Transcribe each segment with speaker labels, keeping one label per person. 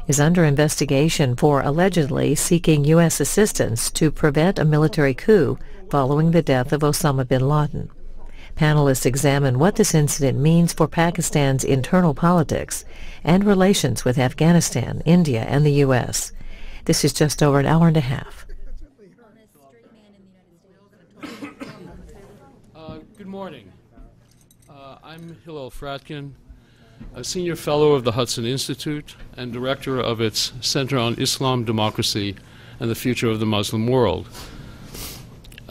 Speaker 1: is under investigation for allegedly seeking U.S. assistance to prevent a military coup following the death of Osama bin Laden. Panelists examine what this incident means for Pakistan's internal politics and relations with Afghanistan, India, and the U.S. This is just over an hour and a half.
Speaker 2: Good morning. I'm Hillel Fratkin, a senior fellow of the Hudson Institute and director of its Center on Islam, Democracy, and the Future of the Muslim World.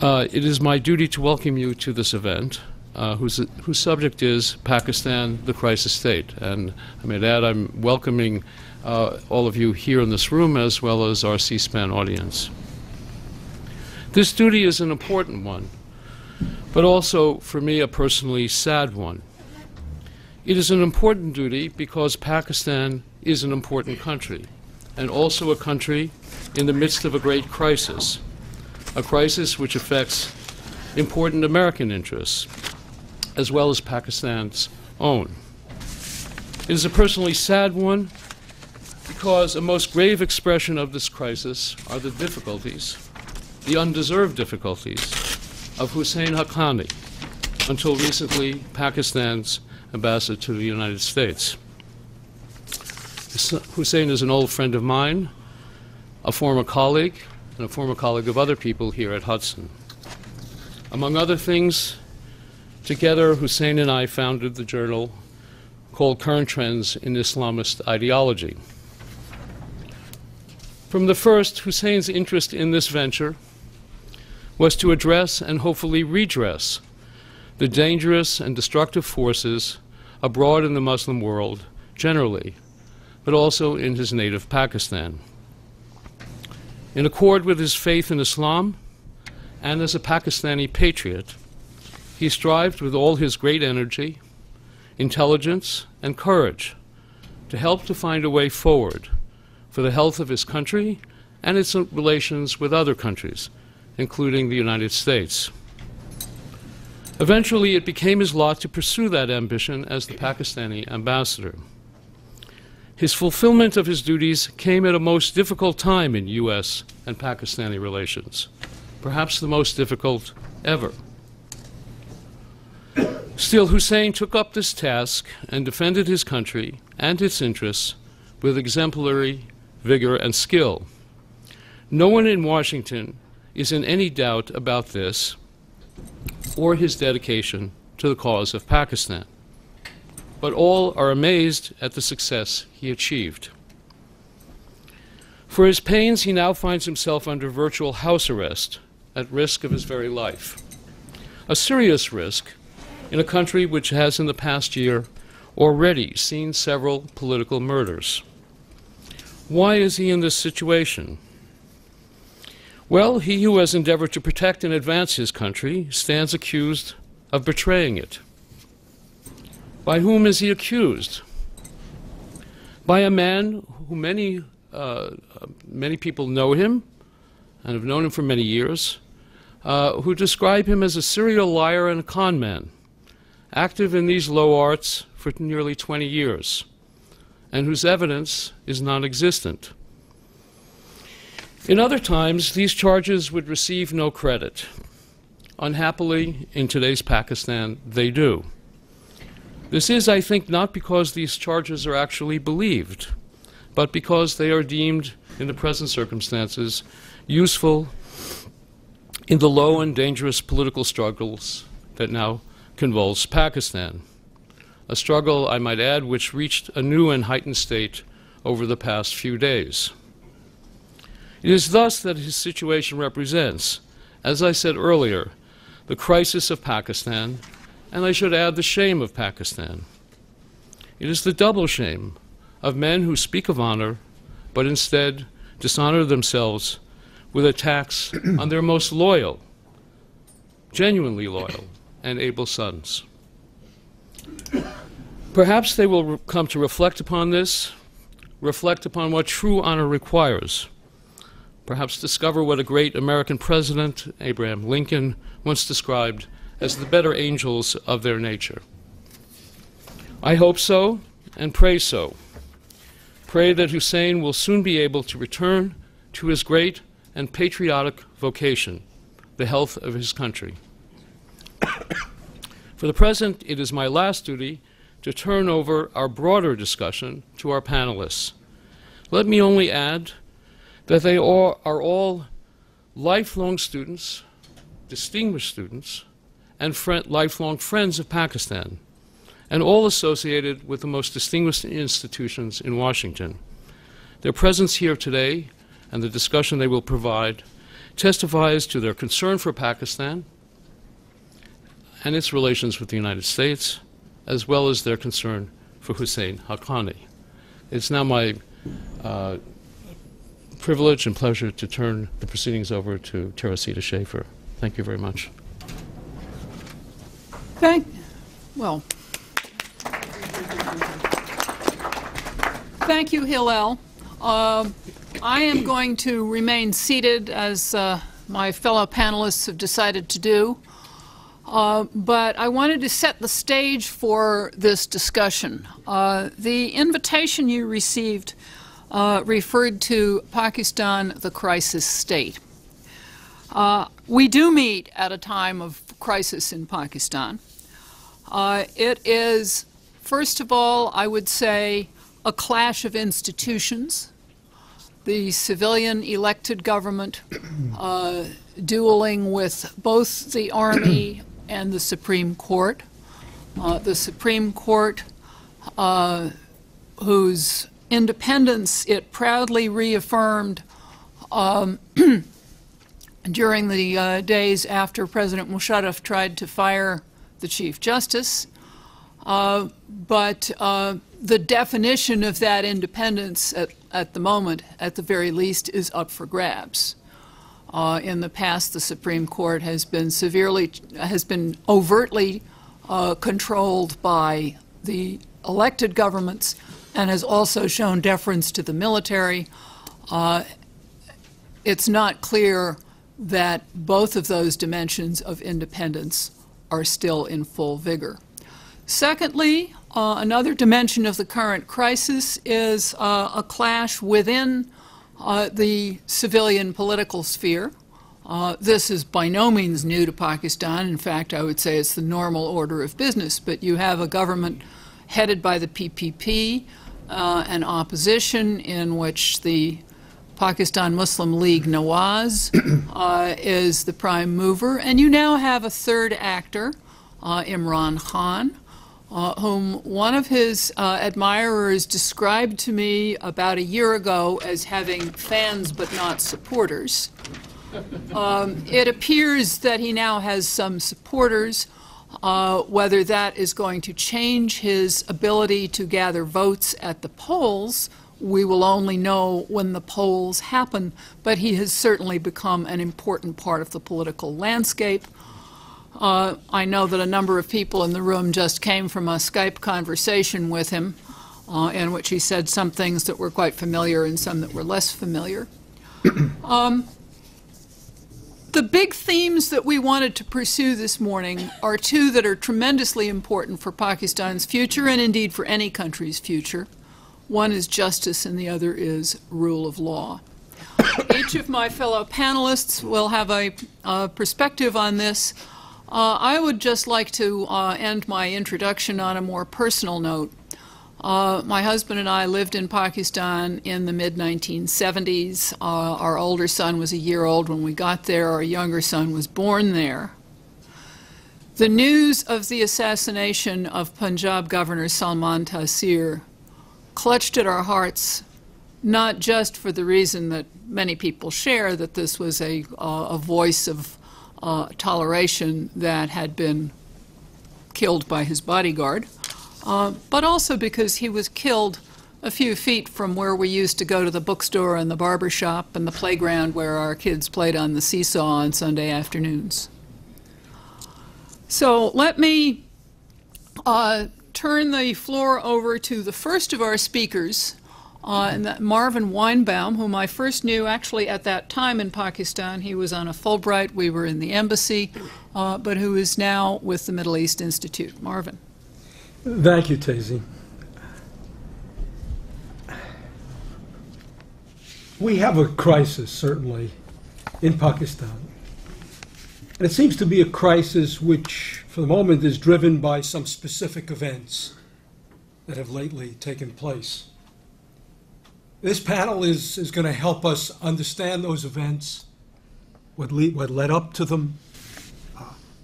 Speaker 2: It is my duty to welcome you to this event, whose subject is Pakistan, the crisis state. And I may add, I'm welcoming all of you here in this room as well as our C-SPAN audience. This duty is an important one, but also, for me, a personally sad one. It is an important duty because Pakistan is an important country, and also a country in the midst of a great crisis, a crisis which affects important American interests, as well as Pakistan's own. It is a personally sad one because a most grave expression of this crisis are the difficulties, the undeserved difficulties, of Hussein Haqqani, until recently Pakistan's ambassador to the United States. Hussein is an old friend of mine, a former colleague, and a former colleague of other people here at Hudson. Among other things, together Hussein and I founded the journal called Current Trends in Islamist Ideology. From the first, Hussein's interest in this venture was to address and hopefully redress the dangerous and destructive forces abroad in the Muslim world generally, but also in his native Pakistan. In accord with his faith in Islam and as a Pakistani patriot, he strived with all his great energy, intelligence, and courage to help to find a way forward for the health of his country and its relations with other countries, including the United States. Eventually, it became his lot to pursue that ambition as the Pakistani ambassador. His fulfillment of his duties came at a most difficult time in U.S. and Pakistani relations, perhaps the most difficult ever. Still, Hussein took up this task and defended his country and its interests with exemplary vigor and skill. No one in Washington is in any doubt about this or his dedication to the cause of Pakistan, but all are amazed at the success he achieved. For his pains, he now finds himself under virtual house arrest at risk of his very life, a serious risk in a country which has in the past year already seen several political murders. Why is he in this situation? Well, he who has endeavored to protect and advance his country stands accused of betraying it. By whom is he accused? By a man who many people know him and have known him for many years, who describe him as a serial liar and a con man, active in these low arts for nearly 20 years, and whose evidence is non-existent. In other times, these charges would receive no credit. Unhappily, in today's Pakistan, they do. This is, I think, not because these charges are actually believed, but because they are deemed, in the present circumstances, useful in the low and dangerous political struggles that now convulse Pakistan. A struggle, I might add, which reached a new and heightened state over the past few days. It is thus that his situation represents, as I said earlier, the crisis of Pakistan, and I should add the shame of Pakistan. It is the double shame of men who speak of honor, but instead dishonor themselves with attacks on their most loyal, genuinely loyal, and able sons. Perhaps they will come to reflect upon this, reflect upon what true honor requires, perhaps discover what a great American president, Abraham Lincoln, once described as the better angels of their nature. I hope so and pray so. pray that Hussein will soon be able to return to his great and patriotic vocation, the health of his country. For the present, it is my last duty to turn over our broader discussion to our panelists. Let me only add that they are all lifelong students, distinguished students, and lifelong friends of Pakistan, and all associated with the most distinguished institutions in Washington. Their presence here today and the discussion they will provide testifies to their concern for Pakistan and its relations with the United States, as well as their concern for Hussein Haqqani. It's now my privilege and pleasure to turn the proceedings over to Teresita Schaefer. Thank you very much.
Speaker 3: Thank you, Hillel. I am going to remain seated, as my fellow panelists have decided to do, but I wanted to set the stage for this discussion. The invitation you received referred to Pakistan, the crisis state. We do meet at a time of crisis in Pakistan. It is, first of all, I would say, a clash of institutions. The civilian elected government dueling with both the army and the Supreme Court. The Supreme Court, whose independence it proudly reaffirmed during the days after President Musharraf tried to fire the Chief Justice. But the definition of that independence at the moment, at the very least, is up for grabs. In the past, the Supreme Court has been overtly controlled by the elected governments and has also shown deference to the military. It's not clear that both of those dimensions of independence are still in full vigor. Secondly, another dimension of the current crisis is a clash within the civilian political sphere. This is by no means new to Pakistan. In fact, I would say it's the normal order of business. But you have a government headed by the PPP, an opposition in which the Pakistan Muslim League Nawaz is the prime mover. And you now have a third actor, Imran Khan, whom one of his admirers described to me about a year ago as having fans but not supporters. It appears that he now has some supporters. Whether that is going to change his ability to gather votes at the polls, we will only know when the polls happen, but he has certainly become an important part of the political landscape. I know that a number of people in the room just came from a Skype conversation with him in which he said some things that were quite familiar and some that were less familiar. The big themes that we wanted to pursue this morning are two that are tremendously important for Pakistan's future and indeed for any country's future. One is justice and the other is rule of law. Each of my fellow panelists will have a perspective on this. I would just like to end my introduction on a more personal note. My husband and I lived in Pakistan in the mid-1970s. Our older son was a year old when we got there. Our younger son was born there. The news of the assassination of Punjab Governor Salman Taseer clutched at our hearts, not just for the reason that many people share, that this was a voice of toleration that had been killed by his bodyguard, but also because he was killed a few feet from where we used to go to the bookstore and the barber shop and the playground where our kids played on the seesaw on Sunday afternoons. So let me turn the floor over to the first of our speakers, Marvin Weinbaum, whom I first knew actually at that time in Pakistan. He was on a Fulbright. We were in the embassy, but who is now with the Middle East Institute. Marvin.
Speaker 4: Thank you, Tazy. We have a crisis, certainly, in Pakistan. And it seems to be a crisis which, for the moment, is driven by some specific events that have lately taken place. This panel is going to help us understand those events, what led up to them,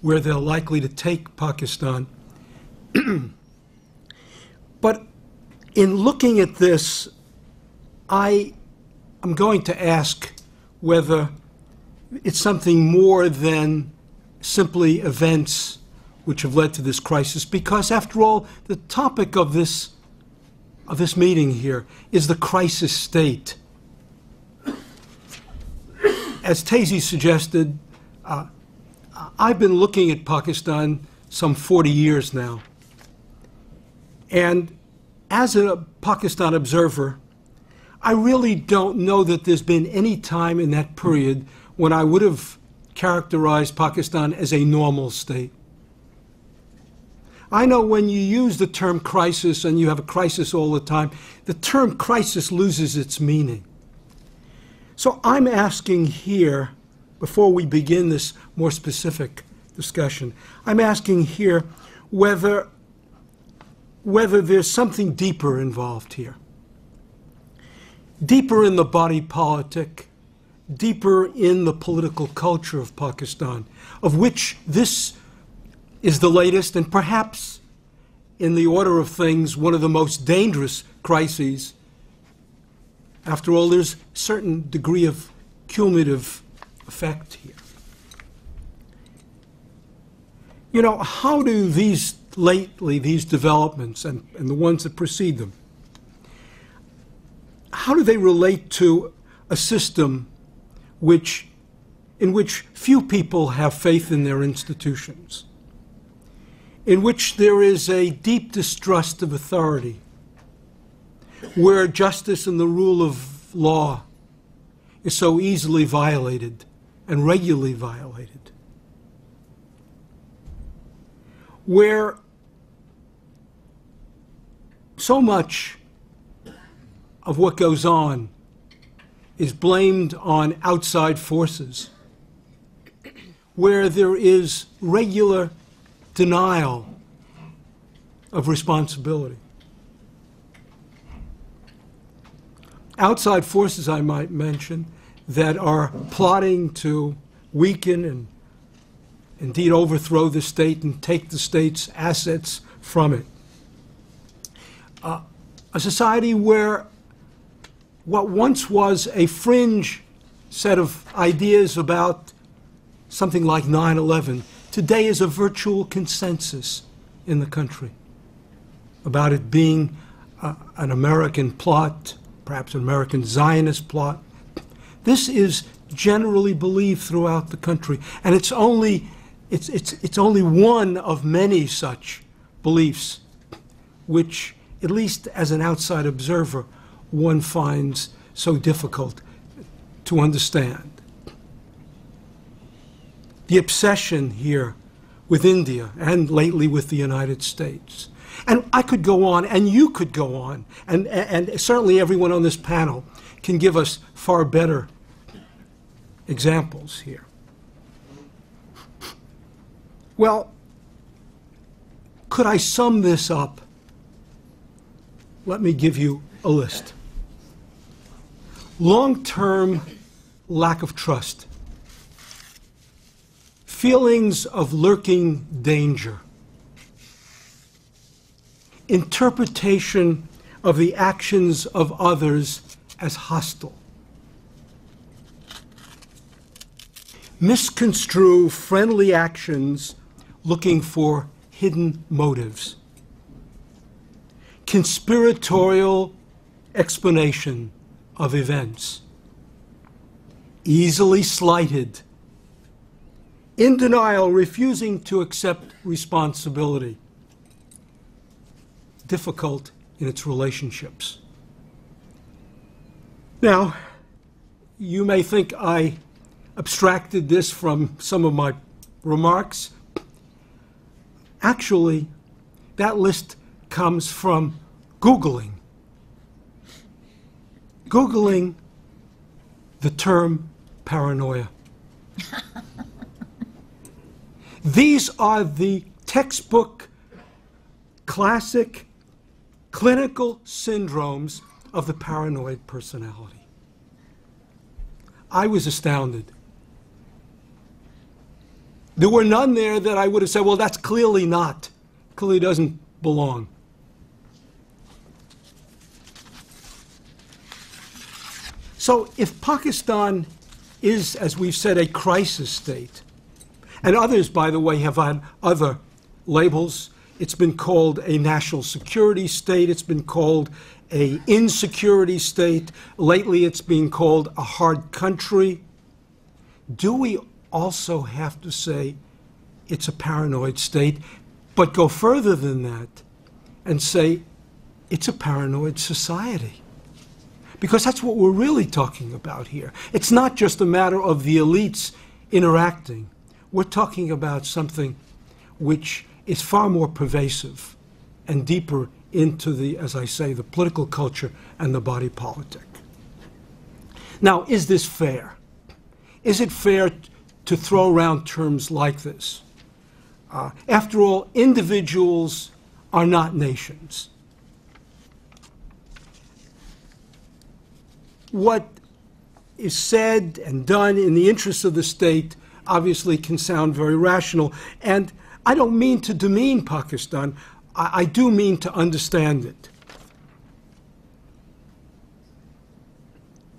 Speaker 4: where they're likely to take Pakistan. But in looking at this, I'm going to ask whether it's something more than simply events which have led to this crisis, because after all, the topic of this meeting here is the crisis state. As Tazy suggested, I've been looking at Pakistan some 40 years now. And as a Pakistan observer, I really don't know that there's been any time in that period when I would have characterized Pakistan as a normal state. I know when you use the term crisis and you have a crisis all the time, the term crisis loses its meaning. So I'm asking here, before we begin this more specific discussion, I'm asking here whether there's something deeper involved here. Deeper in the body politic, deeper in the political culture of Pakistan, of which this is the latest and perhaps, in the order of things, one of the most dangerous crises. After all, there's a certain degree of cumulative effect here. You know, how do these developments and the ones that precede them, how do they relate to a system in which few people have faith in their institutions, in which there is a deep distrust of authority, where justice and the rule of law is so easily violated and regularly violated, where so much of what goes on is blamed on outside forces, where there is regular denial of responsibility. Outside forces, I might mention, that are plotting to weaken and indeed overthrow the state and take the state's assets from it. A society where what once was a fringe set of ideas about something like 9/11 today is a virtual consensus in the country about it being an American plot, perhaps an American Zionist plot. This is generally believed throughout the country, and it's only one of many such beliefs which, at least as an outside observer, one finds so difficult to understand. The obsession here with India and lately with the United States. And I could go on, and you could go on, and certainly everyone on this panel can give us far better examples here. Well, could I sum this up? Let me give you a list. Long-term lack of trust, feelings of lurking danger, interpretation of the actions of others as hostile, misconstrue friendly actions looking for hidden motives, conspiratorial explanation of events, easily slighted, in denial, refusing to accept responsibility, difficult in its relationships. Now, you may think I abstracted this from some of my remarks. Actually, that list comes from Googling the term paranoia. These are the textbook, classic, clinical syndromes of the paranoid personality. I was astounded. There were none there that I would have said, well, that's clearly doesn't belong. So if Pakistan is, as we've said, a crisis state, and others, by the way, have had other labels. It's been called a national security state. It's been called an insecurity state. Lately, it's being called a hard country. Do we also have to say it's a paranoid state, but go further than that and say it's a paranoid society? Because that's what we're really talking about here. It's not just a matter of the elites interacting. We're talking about something which is far more pervasive and deeper into the, as I say, the political culture and the body politic. Now, is this fair? Is it fair to throw around terms like this? After all, individuals are not nations. What is said and done in the interests of the state obviously can sound very rational. And I don't mean to demean Pakistan. I do mean to understand it.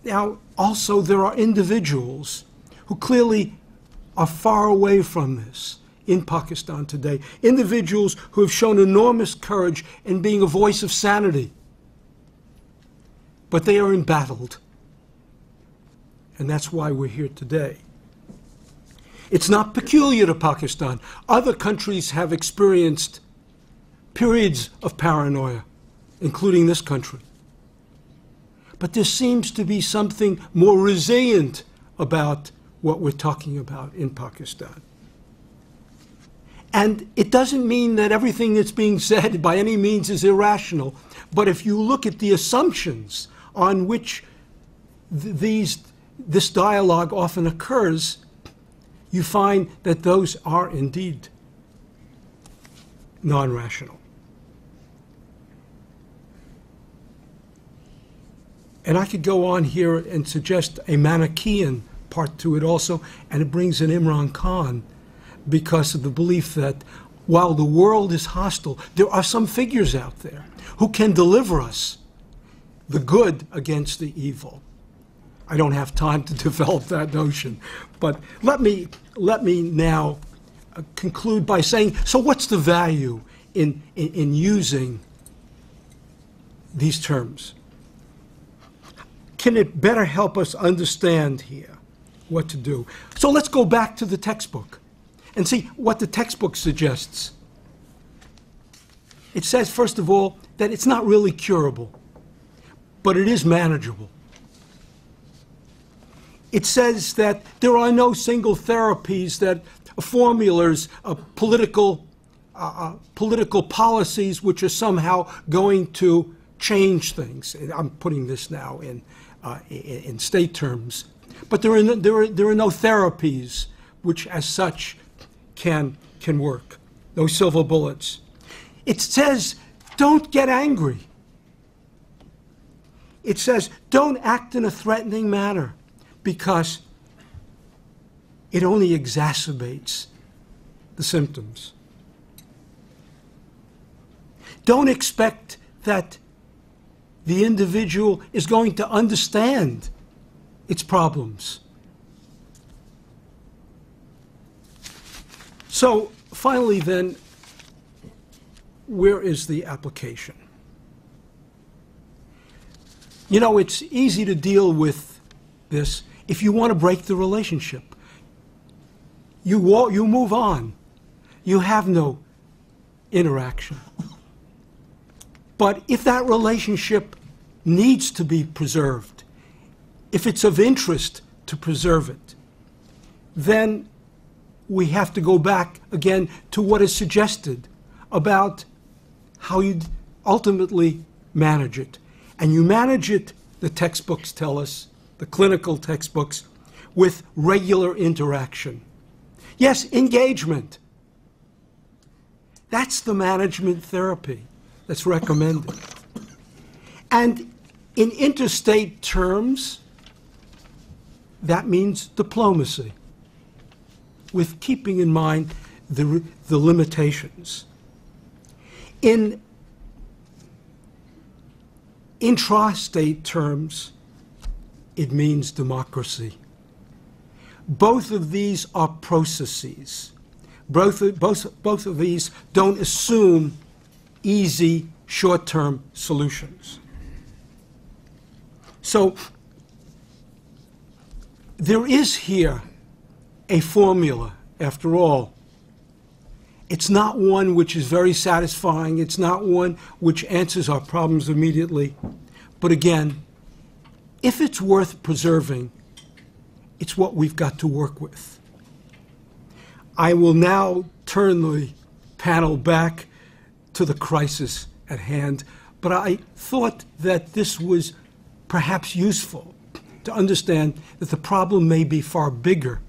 Speaker 4: Now, also, there are individuals who clearly are far away from this in Pakistan today. Individuals who have shown enormous courage in being a voice of sanity. But they are embattled. And that's why we're here today. It's not peculiar to Pakistan. Other countries have experienced periods of paranoia, including this country. But there seems to be something more resilient about what we're talking about in Pakistan. And it doesn't mean that everything that's being said by any means is irrational. But if you look at the assumptions on which this dialogue often occurs, you find that those are indeed non-rational. And I could go on here and suggest a Manichaean part to it also, and it brings in Imran Khan because of the belief that while the world is hostile, there are some figures out there who can deliver us the good against the evil. I don't have time to develop that notion, but let me now conclude by saying, so what's the value in using these terms? Can it better help us understand here what to do? So let's go back to the textbook and see what the textbook suggests. It says, first of all, that it's not really curable, but it is manageable. It says that there are no single therapies, that formulas of political policies which are somehow going to change things. I'm putting this now in state terms. But there are no therapies which, as such, can work. No silver bullets. It says, don't get angry. It says, don't act in a threatening manner, because it only exacerbates the symptoms. Don't expect that the individual is going to understand its problems. So, finally then, where is the application? You know, it's easy to deal with this if you want to break the relationship. You move on. You have no interaction. But if that relationship needs to be preserved, if it's of interest to preserve it, then we have to go back again to what is suggested about how you ultimately manage it. And you manage it, the textbooks tell us, the clinical textbooks, with regular interaction. Yes, engagement. That's the management therapy that's recommended. And in interstate terms, that means diplomacy, with keeping in mind the limitations. In intrastate terms, it means democracy. Both of these are processes. Both of these don't assume easy, short-term solutions. So there is here a formula, after all. It's not one which is very satisfying. It's not one which answers our problems immediately. But again, if it's worth preserving, it's what we've got to work with. I will now turn the panel back to the crisis at hand, but I thought that this was perhaps useful to understand that the problem may be far bigger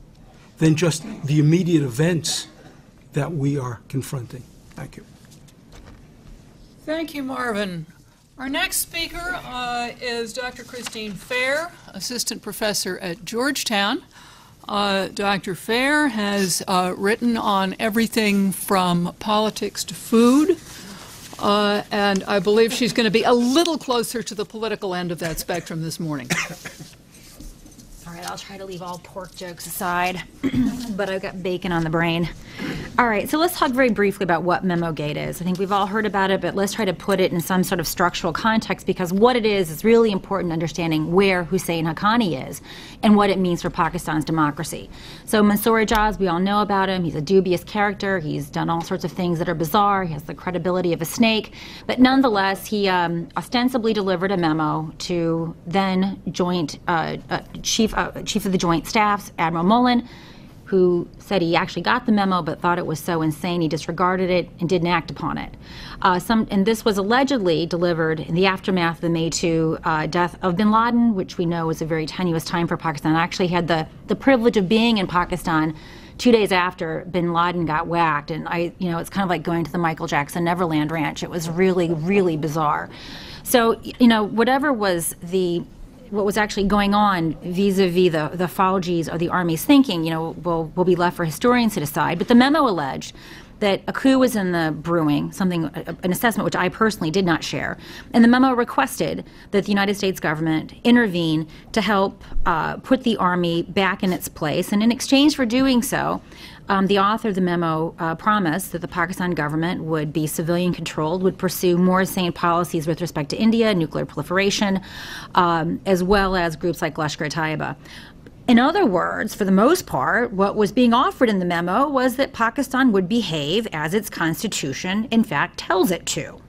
Speaker 4: than just the immediate events that we are confronting. Thank you.
Speaker 3: Thank you, Marvin. Our next speaker is Dr. Christine Fair, Assistant Professor at Georgetown. Dr. Fair has written on everything from politics to food, and I believe she's going to be a little closer to the political end of that spectrum this morning.
Speaker 5: All right, I'll try to leave all pork jokes aside, but I've got bacon on the brain. All right, so let's talk very briefly about what MemoGate is. I think we've all heard about it, but let's try to put it in some sort of structural context, because what it is really important in understanding where Hussein Haqqani is and what it means for Pakistan's democracy. So Mansour Ijaz, we all know about him. He's a dubious character. He's done all sorts of things that are bizarre. He has the credibility of a snake. But nonetheless, he ostensibly delivered a memo to then Chief of the Joint Staffs, Admiral Mullen, who said he actually got the memo but thought it was so insane he disregarded it and didn't act upon it. And this was allegedly delivered in the aftermath of the May 2 death of bin Laden, which we know was a very tenuous time for Pakistan. I actually had the privilege of being in Pakistan 2 days after bin Laden got whacked, and it's kind of like going to the Michael Jackson Neverland Ranch. It was really, really bizarre. So, whatever was what was actually going on vis-a-vis the Fauji's or the Army's thinking, will be left for historians to decide. But the memo alleged that a coup was in the brewing, an assessment which I personally did not share. And the memo requested that the United States government intervene to help put the Army back in its place. And in exchange for doing so, the author of the memo promised that the Pakistan government would be civilian controlled, would pursue more sane policies with respect to India, nuclear proliferation, as well as groups like Lashkar-e-Taiba. In other words, for the most part, what was being offered in the memo was that Pakistan would behave as its constitution, in fact, tells it to,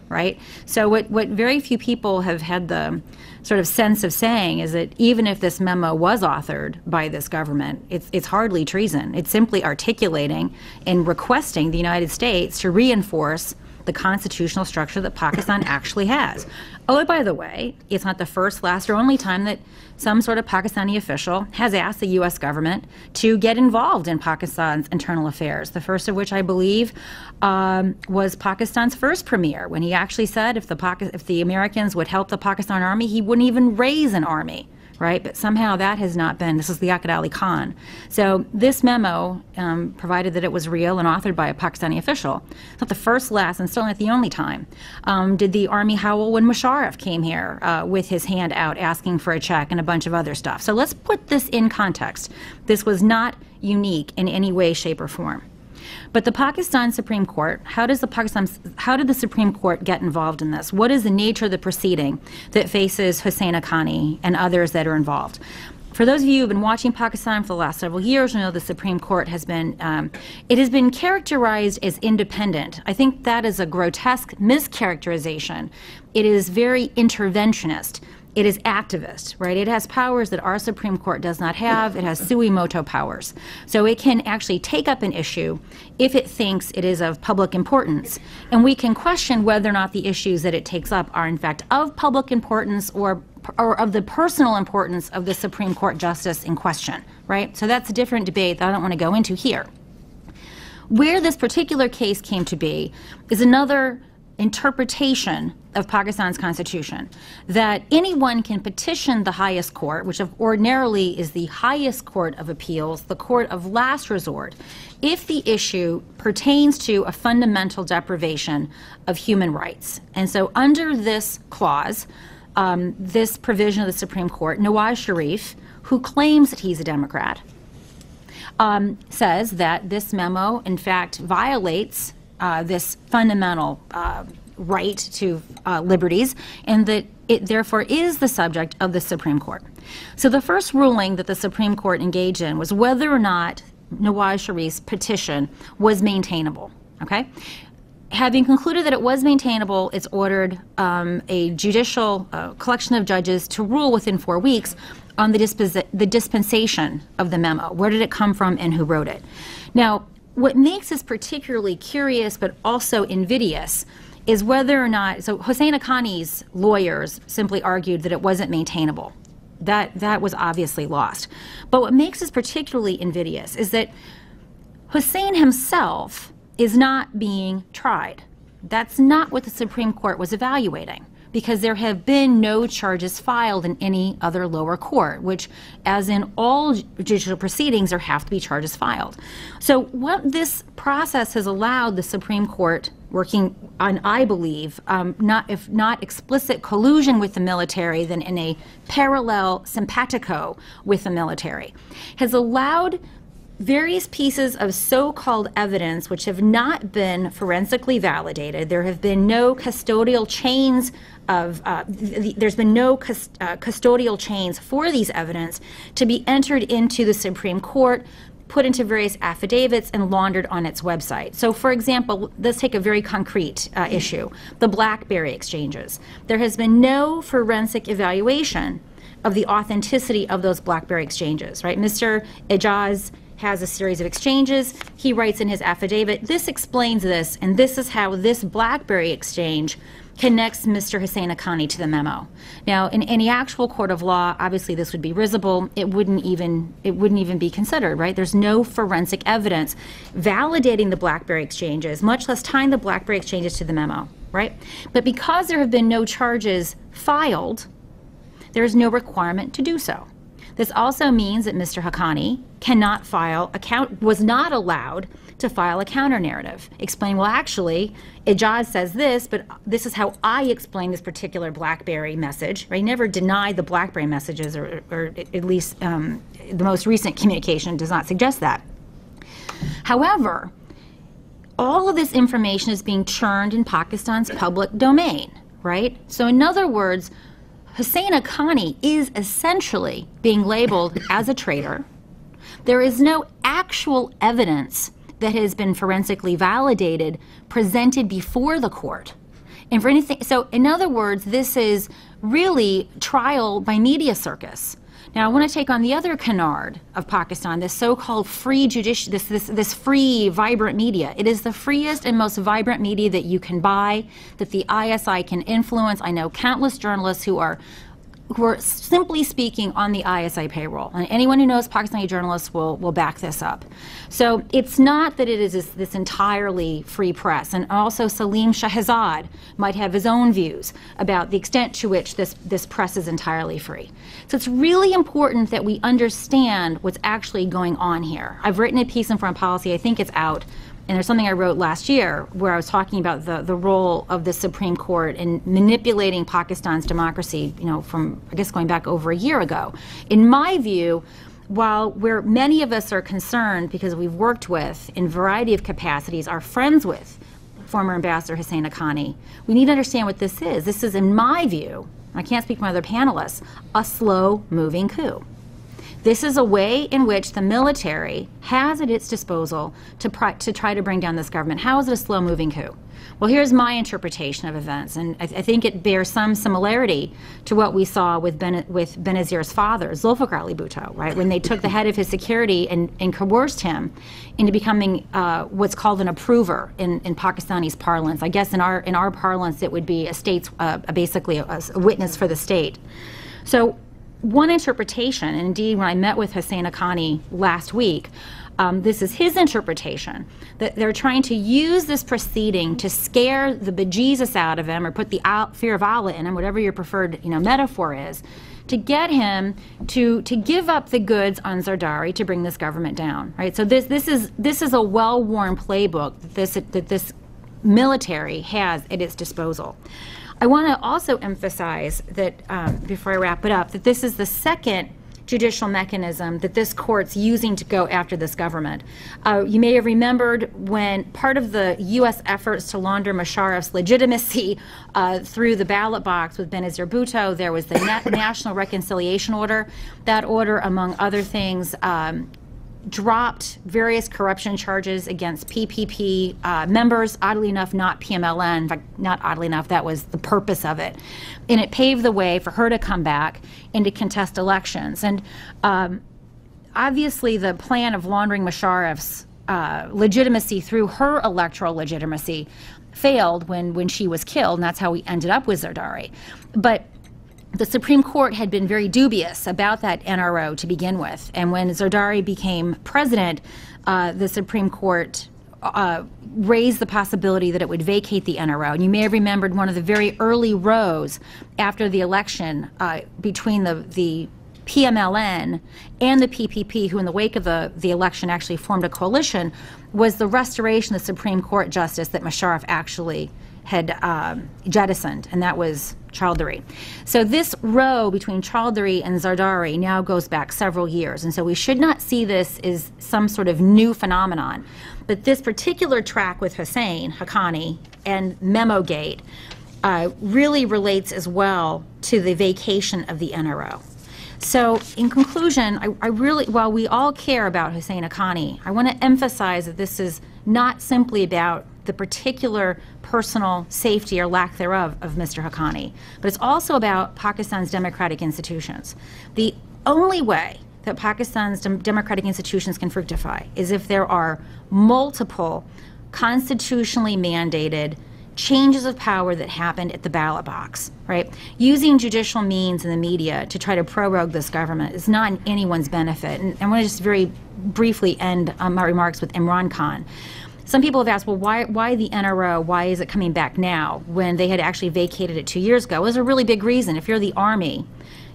Speaker 5: right? So what very few people have had the sort of sense of saying is that even if this memo was authored by this government, it's hardly treason. It's simply articulating and requesting the United States to reinforce the constitutional structure that Pakistan actually has. Oh, by the way, it's not the first, last, or only time that some sort of Pakistani official has asked the U.S. government to get involved in Pakistan's internal affairs. The first of which, I believe, was Pakistan's first premier, when he actually said if the Americans would help the Pakistan army, he wouldn't even raise an army. Right, but somehow that has not been. This is the Liaquat Ali Khan. So this memo, provided that it was real and authored by a Pakistani official, it's not the first, last, and still not the only time. Did the army howl when Musharraf came here with his hand out asking for a check and a bunch of other stuff. So let's put this in context. This was not unique in any way, shape, or form. But the Pakistan Supreme Court, how did the Supreme Court get involved in this? What is the nature of the proceeding that faces Hussein Haqqani and others that are involved? For those of you who have been watching Pakistan for the last several years, you know the Supreme Court has been, it has been characterized as independent. I think that is a grotesque mischaracterization. It is very interventionist. It is activist, right? It has powers that our Supreme Court does not have. It has sui moto powers. So it can actually take up an issue if it thinks it is of public importance. And we can question whether or not the issues that it takes up are in fact of public importance or the personal importance of the Supreme Court justice in question, right? So that's a different debate that I don't want to go into here. Where this particular case came to be is another interpretation of Pakistan's constitution, that anyone can petition the highest court, which ordinarily is the highest court of appeals, the court of last resort, if the issue pertains to a fundamental deprivation of human rights. And so under this clause, this provision of the Supreme Court, Nawaz Sharif, who claims that he's a Democrat, says that this memo, in fact, violates this fundamental right to liberties, and that it therefore is the subject of the Supreme Court. So the first ruling that the Supreme Court engaged in was whether or not Nawaz Sharif's petition was maintainable, okay? Having concluded that it was maintainable, it's ordered a judicial collection of judges to rule within 4 weeks on the dispensation of the memo. Where did it come from and who wrote it? Now, what makes this particularly curious but also invidious is whether or not, so Hossein Haqqani's lawyers simply argued that it wasn't maintainable. That was obviously lost. But what makes this particularly invidious is that Hossein himself is not being tried. That's not what the Supreme Court was evaluating, because there have been no charges filed in any other lower court, which, as in all judicial proceedings, there have to be charges filed. So what this process has allowed the Supreme Court, working on, I believe, if not explicit collusion with the military, then in a parallel simpatico with the military, has allowed various pieces of so-called evidence which have not been forensically validated. There have been no custodial chains of, there's been no custodial chains for these evidence to be entered into the Supreme Court, put into various affidavits, and laundered on its website. So, for example, let's take a very concrete issue, the BlackBerry exchanges. There has been no forensic evaluation of the authenticity of those BlackBerry exchanges, right? Mr. Ijaz has a series of exchanges. He writes in his affidavit, this explains this, and this is how this BlackBerry exchange connects Mr. Hossein Haqqani to the memo. Now, in any actual court of law, obviously this would be risible. It wouldn't even be considered, right? There's no forensic evidence validating the BlackBerry exchanges, much less tying the BlackBerry exchanges to the memo, right? But because there have been no charges filed, there is no requirement to do so. This also means that Mr. Haqqani was not allowed to file a counter narrative, explaining, well, actually, Ijaz says this, but this is how I explain this particular BlackBerry message. Right? He never denied the BlackBerry messages, or at least the most recent communication does not suggest that. However, all of this information is being churned in Pakistan's public domain, right? So in other words, Hossein Haqqani is essentially being labeled as a traitor. There is no actual evidence that has been forensically validated presented before the court. And for anything, so in other words, this is really trial by media circus. Now, I want to take on the other canard of Pakistan, this so-called free this free, vibrant media. It is the freest and most vibrant media that you can buy, that the ISI can influence. I know countless journalists who are simply speaking on the ISI payroll. And anyone who knows Pakistani journalists will back this up. So it's not that it is this entirely free press. And also Salim Shahzad might have his own views about the extent to which this press is entirely free. So it's really important that we understand what's actually going on here. I've written a piece in Foreign Policy, I think it's out, and there's something I wrote last year where I was talking about the role of the Supreme Court in manipulating Pakistan's democracy, from, I guess, going back over a year ago. In my view, while where many of us are concerned because we've worked with, in a variety of capacities, are friends with former Ambassador Hossein Haqqani, we need to understand what this is. This is, in my view, I can't speak for my other panelists, a slow-moving coup. This is a way in which the military has at its disposal to try to bring down this government. How is it a slow-moving coup? Well, here's my interpretation of events, and I think it bears some similarity to what we saw with Benazir's father, Zulfikar Ali Bhutto, right? When they took the head of his security and coerced him into becoming what's called an approver in Pakistani's parlance. I guess in our parlance it would be a state's basically a witness for the state. So one interpretation, and indeed when I met with Hussein Haqqani last week, this is his interpretation, that they're trying to use this proceeding to scare the bejesus out of him, or put the fear of Allah in him, whatever your preferred metaphor is, to get him to give up the goods on Zardari to bring this government down, right? So this is a well-worn playbook that this military has at its disposal. I want to also emphasize that, before I wrap it up, that this is the second judicial mechanism that this court's using to go after this government. You may have remembered when part of the U.S. efforts to launder Musharraf's legitimacy through the ballot box with Benazir Bhutto, there was the National Reconciliation Order. That order, among other things, dropped various corruption charges against PPP members, oddly enough not PMLN, in fact not oddly enough, that was the purpose of it. And it paved the way for her to come back and to contest elections. And obviously the plan of laundering Musharraf's legitimacy through her electoral legitimacy failed when she was killed, and that's how we ended up with Zardari. But the Supreme Court had been very dubious about that NRO to begin with, and when Zardari became president, the Supreme Court raised the possibility that it would vacate the NRO. And you may have remembered one of the very early rows after the election between the PMLN and the PPP, who in the wake of the election actually formed a coalition, was the restoration of the Supreme Court justice that Musharraf actually had jettisoned, and that was Chowdhury. So this row between Chowdhury and Zardari now goes back several years, and so we should not see this as some sort of new phenomenon. But this particular track with Hussein Haqqani and Memogate really relates as well to the vacation of the NRO. So in conclusion, I really, while we all care about Hussein Haqqani, I want to emphasize that this is not simply about the particular personal safety or lack thereof of Mr. Haqqani, but it's also about Pakistan's democratic institutions. The only way that Pakistan's democratic institutions can fructify is if there are multiple constitutionally mandated changes of power that happened at the ballot box, right? Using judicial means in the media to try to prorogue this government is not in anyone's benefit. And I want to just very briefly end my remarks with Imran Khan. Some people have asked, well, why the NRO? Why is it coming back now when they had actually vacated it 2 years ago? Well, there's a really big reason. If you're the Army,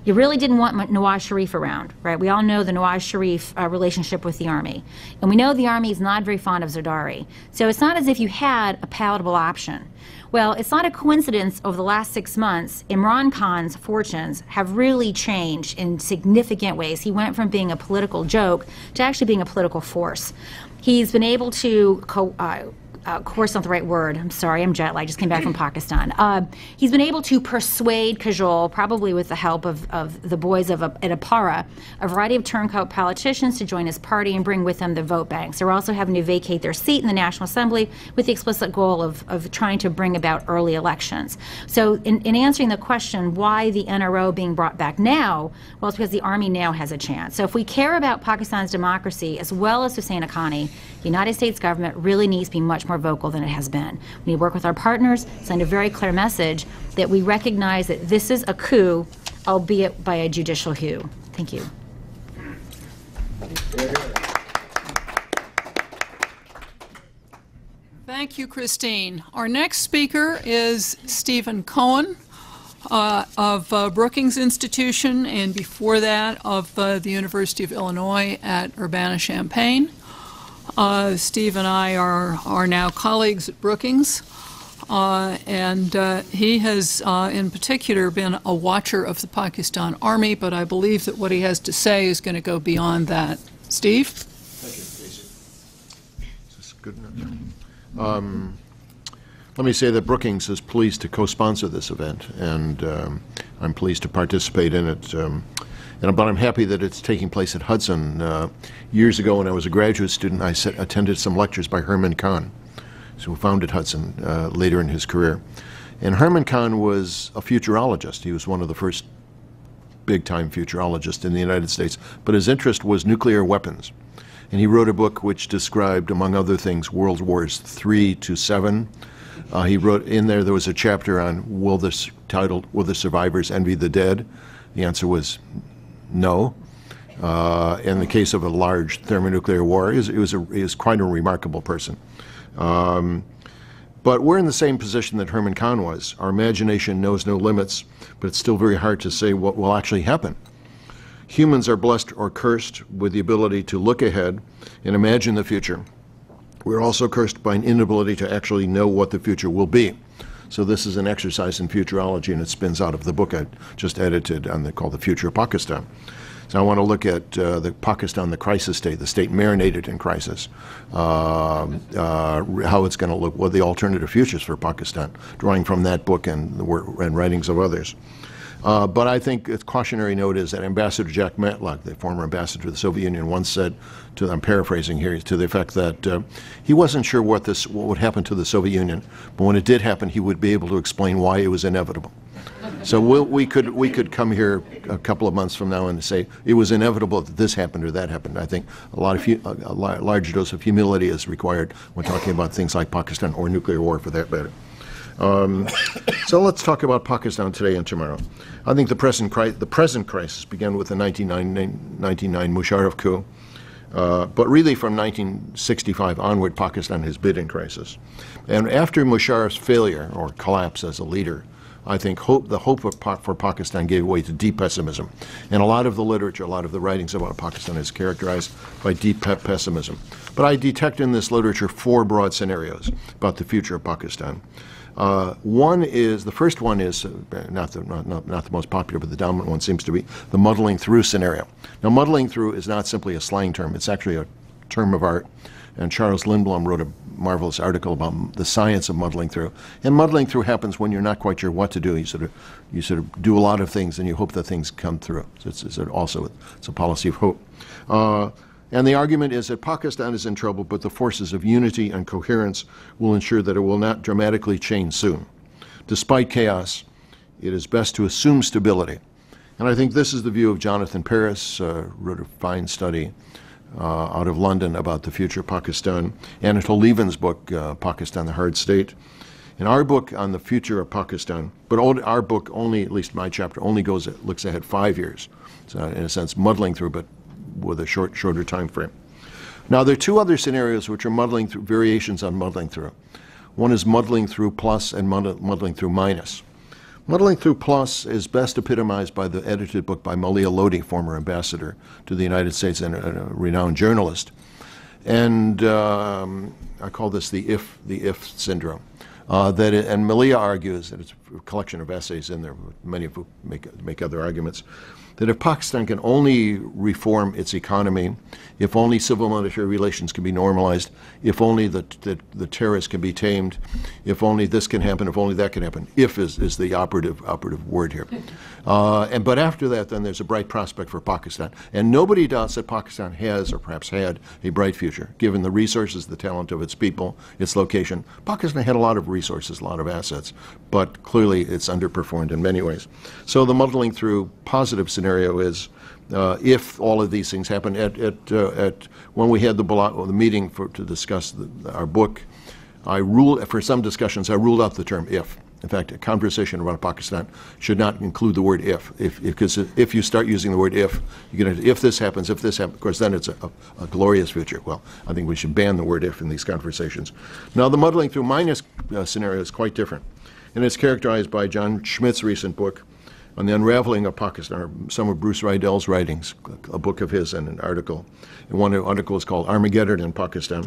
Speaker 5: you really didn't want Nawaz Sharif around, right? We all know the Nawaz Sharif relationship with the Army. And we know the Army is not very fond of Zardari. So it's not as if you had a palatable option. Well, it's not a coincidence over the last 6 months, Imran Khan's fortunes have really changed in significant ways. He went from being a political joke to actually being a political force. He's been able to course not the right word. I'm sorry, I'm jet lagged. I just came back from Pakistan. He's been able to persuade Kajol, probably with the help of the boys at Apara, a variety of turncoat politicians to join his party and bring with them the vote banks. They're also having to vacate their seat in the National Assembly with the explicit goal of trying to bring about early elections. So in answering the question, why the NRO being brought back now, well, it's because the Army now has a chance. So if we care about Pakistan's democracy as well as Hussein Haqqani, the United States government really needs to be much more vocal than it has been. We need to work with our partners, send a very clear message that we recognize that this is a coup, albeit by a judicial coup. Thank you.
Speaker 3: Thank you, Christine. Our next speaker is Stephen Cohen of Brookings Institution, and before that of the University of Illinois at Urbana-Champaign. Steve and I are now colleagues at Brookings, and he has in particular been a watcher of the Pakistan Army, but I believe that what he has to say is going to go beyond that. Steve?
Speaker 6: Thank you, Casey. Is this good enough? Let me say that Brookings is pleased to co-sponsor this event, and I'm pleased to participate in it. But I'm happy that it's taking place at Hudson. Years ago, when I was a graduate student, I attended some lectures by Herman Kahn, who founded Hudson later in his career. And Herman Kahn was a futurologist. He was one of the first big-time futurologists in the United States. But his interest was nuclear weapons. And he wrote a book which described, among other things, World Wars III to VII. He wrote in there was a chapter on titled Will the Survivors Envy the Dead? The answer was no. In the case of a large thermonuclear war, he was quite a remarkable person. But we're in the same position that Herman Kahn was. Our imagination knows no limits, but it's still very hard to say what will actually happen. Humans are blessed or cursed with the ability to look ahead and imagine the future. We're also cursed by an inability to actually know what the future will be. So this is an exercise in futurology, and it spins out of the book I just edited called The Future of Pakistan. So I want to look at the Pakistan, the crisis state, the state marinated in crisis, how it's going to look, what the alternative futures for Pakistan, drawing from that book and writings of others. But I think a cautionary note is that Ambassador Jack Matlock, the former ambassador to the Soviet Union, once said, I'm paraphrasing here, to the effect that he wasn't sure what would happen to the Soviet Union, but when it did happen, he would be able to explain why it was inevitable. So we could come here a couple of months from now and say it was inevitable that this happened or that happened. I think a large dose of humility is required when talking about things like Pakistan or nuclear war, for that matter. So let's talk about Pakistan today and tomorrow. I think the present crisis began with the 1999 Musharraf coup, but really from 1965 onward, Pakistan has been in crisis. And after Musharraf's failure or collapse as a leader, I think the hope for Pakistan gave way to deep pessimism. And a lot of the literature, a lot of the writings about Pakistan is characterized by deep pessimism. But I detect in this literature 4 broad scenarios about the future of Pakistan. The first one is not the most popular, but the dominant one seems to be the muddling through scenario. Now, muddling through is not simply a slang term; it's actually a term of art. And Charles Lindblom wrote a marvelous article about the science of muddling through. And muddling through happens when you're not quite sure what to do. You sort of do a lot of things, and you hope that things come through. So it's a policy of hope. And the argument is that Pakistan is in trouble, but the forces of unity and coherence will ensure that it will not dramatically change soon. Despite chaos, it is best to assume stability. And I think this is the view of Jonathan Paris, wrote a fine study out of London about the future of Pakistan. Anatol Lieven's book, Pakistan, the Hard State. And our book on the future of Pakistan, but our book only, at least my chapter, only looks ahead 5 years. So in a sense, muddling through, but with a shorter time frame. Now, there are 2 other scenarios which are muddling through, variations on muddling through. One is muddling through plus and muddling through minus. Muddling through plus is best epitomized by the edited book by Malia Lodi, former ambassador to the United States and a renowned journalist. And I call this the if syndrome. And Malia argues, and it's a collection of essays in there, many of whom make other arguments, that if Pakistan can only reform its economy, if only civil military relations can be normalized, if only the terrorists can be tamed, if only this can happen, if only that can happen. If is the operative word here. But after that, then there's a bright prospect for Pakistan. And nobody doubts that Pakistan has, or perhaps had, a bright future, given the resources, the talent of its people, its location. Pakistan had a lot of resources, a lot of assets, but clearly it's underperformed in many ways. So the muddling through positive scenario is if all of these things happen. When we had the meeting to discuss our book, for some discussions I ruled out the term if. In fact, a conversation about Pakistan should not include the word if, because if you start using the word if, you're going to, if this happens, of course, then it's a glorious future. Well, I think we should ban the word if in these conversations. Now, the muddling through minus scenario is quite different, and it's characterized by John Schmidt's recent book on the unraveling of Pakistan, or some of Bruce Rydell's writings, a book of his and an article. And one article is called Armageddon in Pakistan,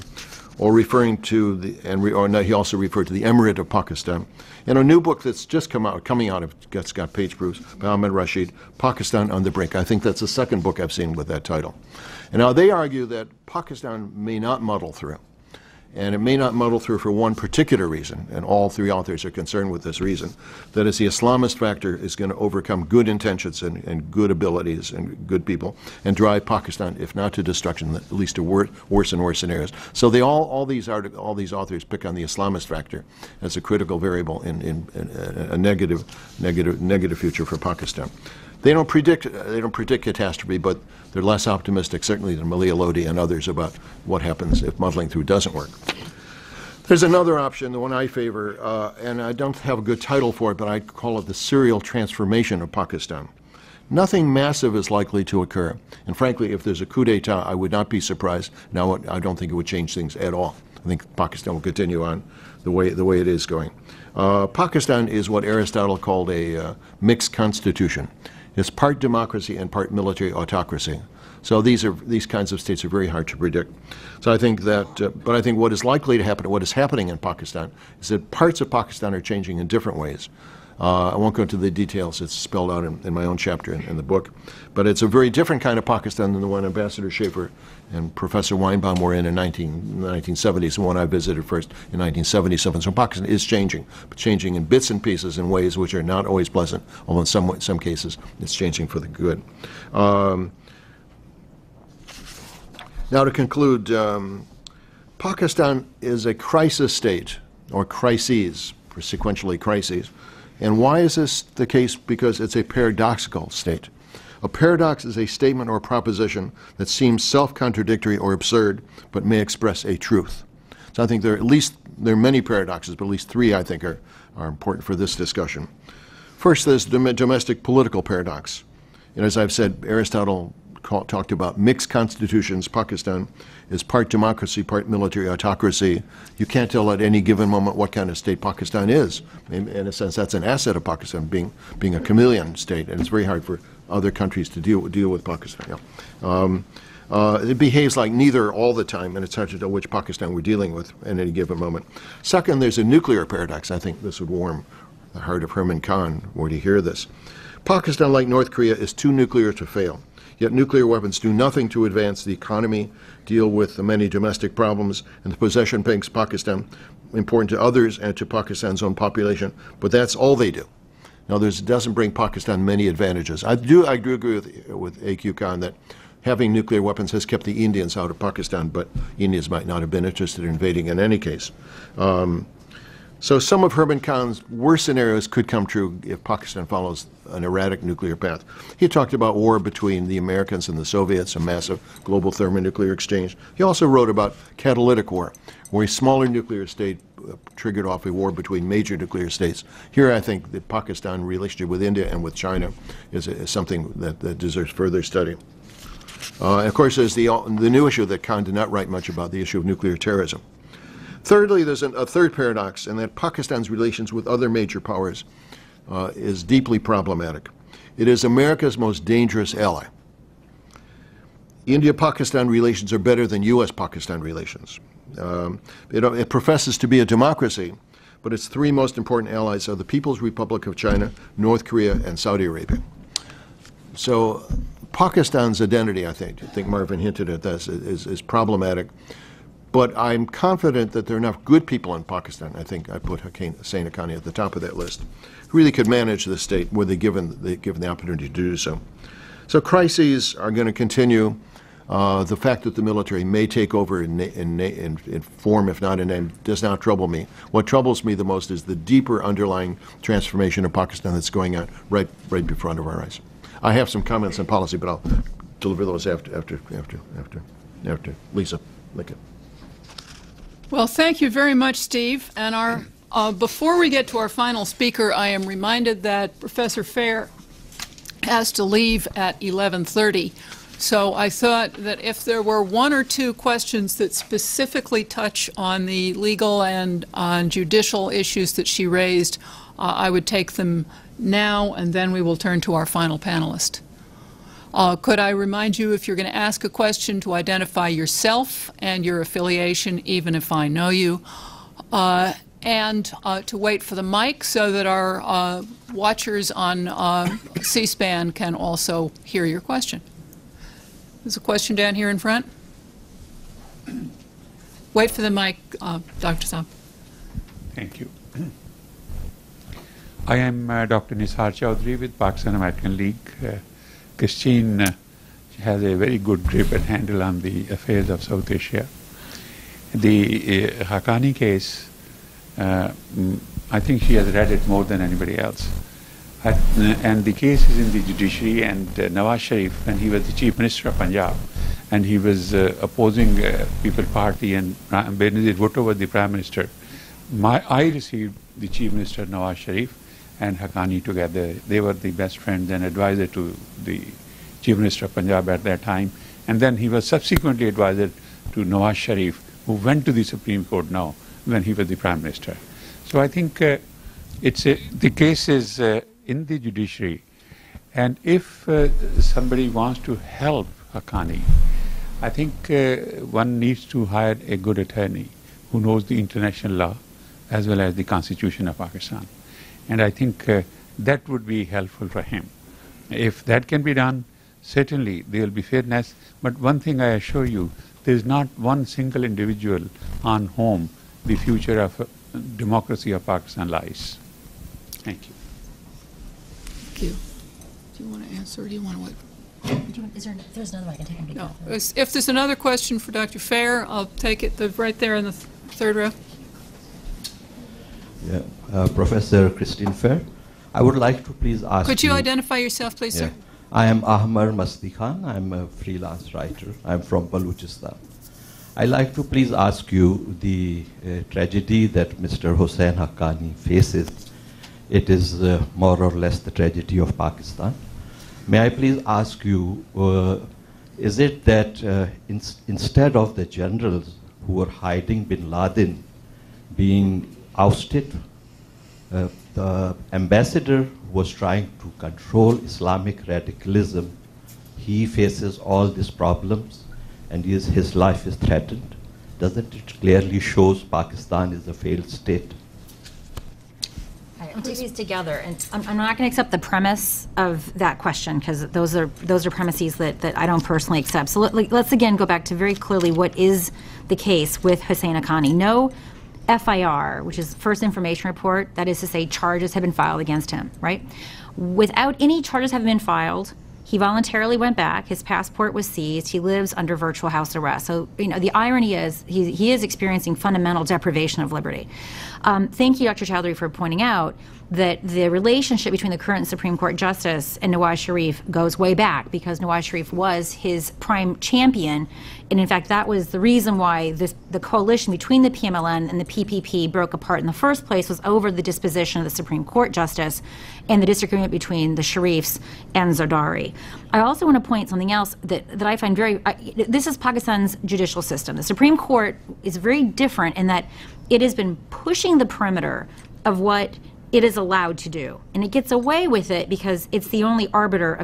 Speaker 6: or referring to he also referred to the Emirate of Pakistan. And a new book that's just coming out of Scott Page-Bruce by Ahmed Rashid, Pakistan on the Brink. I think that's the second book I've seen with that title. And now they argue that Pakistan may not muddle through. And it may not muddle through for one particular reason, and all 3 authors are concerned with this reason, that is the Islamist factor is going to overcome good intentions and good abilities and good people and drive Pakistan, if not to destruction, at least to worse and worse scenarios. So all these authors pick on the Islamist factor as a critical variable in a negative future for Pakistan. They don't predict catastrophe, but they're less optimistic, certainly, than Malia Lodi and others about what happens if muddling through doesn't work. There's another option, the one I favor, and I don't have a good title for it, but I call it the serial transformation of Pakistan. Nothing massive is likely to occur. And frankly, if there's a coup d'etat, I would not be surprised. Now, I don't think it would change things at all. I think Pakistan will continue on the way it is going. Pakistan is what Aristotle called a mixed constitution. It's part democracy and part military autocracy. So these kinds of states are very hard to predict. So I think that, but I think what is likely to happen, what is happening in Pakistan, is that parts of Pakistan are changing in different ways. I won't go into the details. It's spelled out in my own chapter in the book. But it's a very different kind of Pakistan than the one Ambassador Schaefer and Professor Weinbaum were in the 1970s, the one I visited first in 1977. So Pakistan is changing, but changing in bits and pieces in ways which are not always pleasant, although in some cases it's changing for the good. Now to conclude, Pakistan is a crisis state, or crises, or sequentially crises. And why is this the case? Because it's a paradoxical state. A paradox is a statement or proposition that seems self-contradictory or absurd, but may express a truth. So I think there are many paradoxes, but at least three I think are important for this discussion. First, there's the domestic political paradox. And as I've said, Aristotle talked about mixed constitutions. Pakistan is part democracy, part military autocracy. You can't tell at any given moment what kind of state Pakistan is. In a sense, that's an asset of Pakistan, being a chameleon state, and it's very hard for other countries to deal with Pakistan. Yeah. It behaves like neither all the time, and it's hard to tell which Pakistan we're dealing with at any given moment. Second, there's a nuclear paradox. I think this would warm the heart of Herman Kahn were to hear this. Pakistan, like North Korea, is too nuclear to fail. Yet nuclear weapons do nothing to advance the economy, deal with the many domestic problems, and the possession makes Pakistan important to others and to Pakistan's own population, but that's all they do. Now, it doesn't bring Pakistan many advantages. I do agree with A.Q. Khan that having nuclear weapons has kept the Indians out of Pakistan, but Indians might not have been interested in invading in any case. So some of Herman Kahn's worst scenarios could come true if Pakistan follows an erratic nuclear path. He talked about war between the Americans and the Soviets, a massive global thermonuclear exchange. He also wrote about catalytic war, where a smaller nuclear state triggered off a war between major nuclear states. Here I think the Pakistan relationship with India and with China is something that deserves further study. And of course, there's the new issue that Kahn did not write much about, the issue of nuclear terrorism. Thirdly, there's a third paradox, and that Pakistan's relations with other major powers is deeply problematic. It is America's most dangerous ally. India-Pakistan relations are better than U.S.-Pakistan relations. It professes to be a democracy, but its three most important allies are the People's Republic of China, North Korea, and Saudi Arabia. So Pakistan's identity, I think Marvin hinted at this, is problematic. But I'm confident that there are enough good people in Pakistan, I think I put Hussein Haqqani at the top of that list, who really could manage the state were they given the opportunity to do so. So crises are going to continue. The fact that the military may take over in form, if not in name, does not trouble me. What troubles me the most is the deeper underlying transformation of Pakistan that's going on right in front of our eyes. I have some comments on policy, but I'll deliver those after Lisa Lickett.
Speaker 3: Well, thank you very much, Steve. And before we get to our final speaker, I am reminded that Professor Fair has to leave at 11:30. So I thought that if there were one or two questions that specifically touch on the legal and on judicial issues that she raised, I would take them now, and then we will turn to our final panelist. Could I remind you, if you're going to ask a question, to identify yourself and your affiliation, even if I know you, and to wait for the mic so that our watchers on C-SPAN can also hear your question. There's a question down here in front. Wait for the mic, Dr. Saab.
Speaker 7: Thank you. I am Dr. Nisar Chowdhury with Pakistan American League. Christine has a very grip and handle on the affairs of South Asia. The Haqqani case, I think she has read it more than anybody else. And the case is in the judiciary, and Nawaz Sharif, when he was the Chief Minister of Punjab, and he was opposing People Party, and Benazir Bhutto was the Prime Minister. I received the Chief Minister Nawaz Sharif, and Haqqani together. They were the best friends and advisor to the Chief Minister of Punjab at that time. And then he was subsequently advisor to Nawaz Sharif, who went to the Supreme Court now when he was the Prime Minister. So I think the case is in the judiciary. And if somebody wants to help Haqqani, I think one needs to hire a good attorney who knows the international law as well as the Constitution of Pakistan. And I think that would be helpful for him. If that can be done, certainly there will be fairness. But one thing I assure you, there is not one single individual on whom the future of democracy of Pakistan lies. Thank you.
Speaker 3: Thank you. Do you want to answer, or do you want to wait?
Speaker 5: There's another one I can take him to
Speaker 3: No. If there's another question for Dr. Fair, I'll take it right there in the third row.
Speaker 8: Yeah, Professor Christine Fair, I would like to please ask
Speaker 3: Could you identify yourself, please,
Speaker 8: yeah.
Speaker 3: sir?
Speaker 8: I am Ahmar Masti Khan. I'm a freelance writer. I'm from Balochistan. I'd like to please ask you the tragedy that Mr. Hussain Haqqani faces. It is more or less the tragedy of Pakistan. May I please ask you, is it that instead of the generals who were hiding bin Laden being ousted, the ambassador was trying to control Islamic radicalism, he faces all these problems and his life is threatened? Doesn't it clearly shows Pakistan is a failed state?
Speaker 5: I'll take these together, and I'm not going to accept the premise of that question, because those are premises that I don't personally accept. So let's again go back to very clearly what is the case with Hussain Haqqani. No FIR, which is First Information Report, that is to say charges have been filed against him, right? Without any charges having been filed, he voluntarily went back, his passport was seized, he lives under virtual house arrest. So, the irony is he is experiencing fundamental deprivation of liberty. Thank you, Dr. Chowdhury, for pointing out that the relationship between the current Supreme Court Justice and Nawaz Sharif goes way back, because Nawaz Sharif was his prime champion. And in fact, that was the reason why the coalition between the PMLN and the PPP broke apart in the first place, was over the disposition of the Supreme Court Justice and the disagreement between the Sharifs and Zardari. I also want to point something else that I find this is Pakistan's judicial system. The Supreme Court is very different in that it has been pushing the perimeter of what it is allowed to do. And it gets away with it because it's the only arbiter of